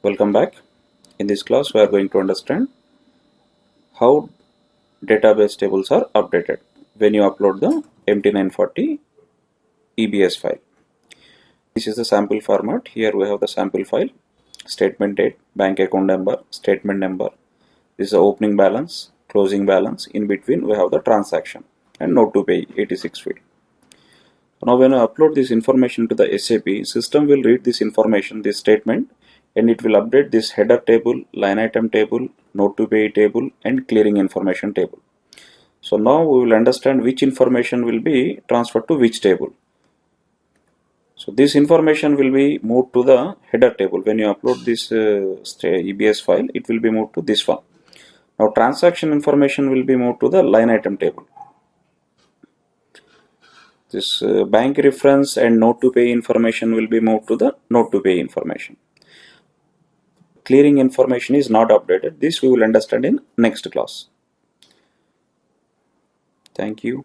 Welcome back. In this class we are going to understand how database tables are updated when you upload the MT940 EBS file. This is the sample format. Here we have the sample file, statement date, bank account number, statement number. This is the opening balance, closing balance. In between we have the transaction and note to pay 86 field. Now when I upload this information to the SAP, system will read this information, this statement, and it will update this header table, line item table, note to pay table, and clearing information table. So now we will understand which information will be transferred to which table. So this information will be moved to the header table. When you upload this EBS file, it will be moved to this one. Now transaction information will be moved to the line item table. This bank reference and note to pay information will be moved to the note to pay information. Clearing information is not updated. This we will understand in next class. Thank you.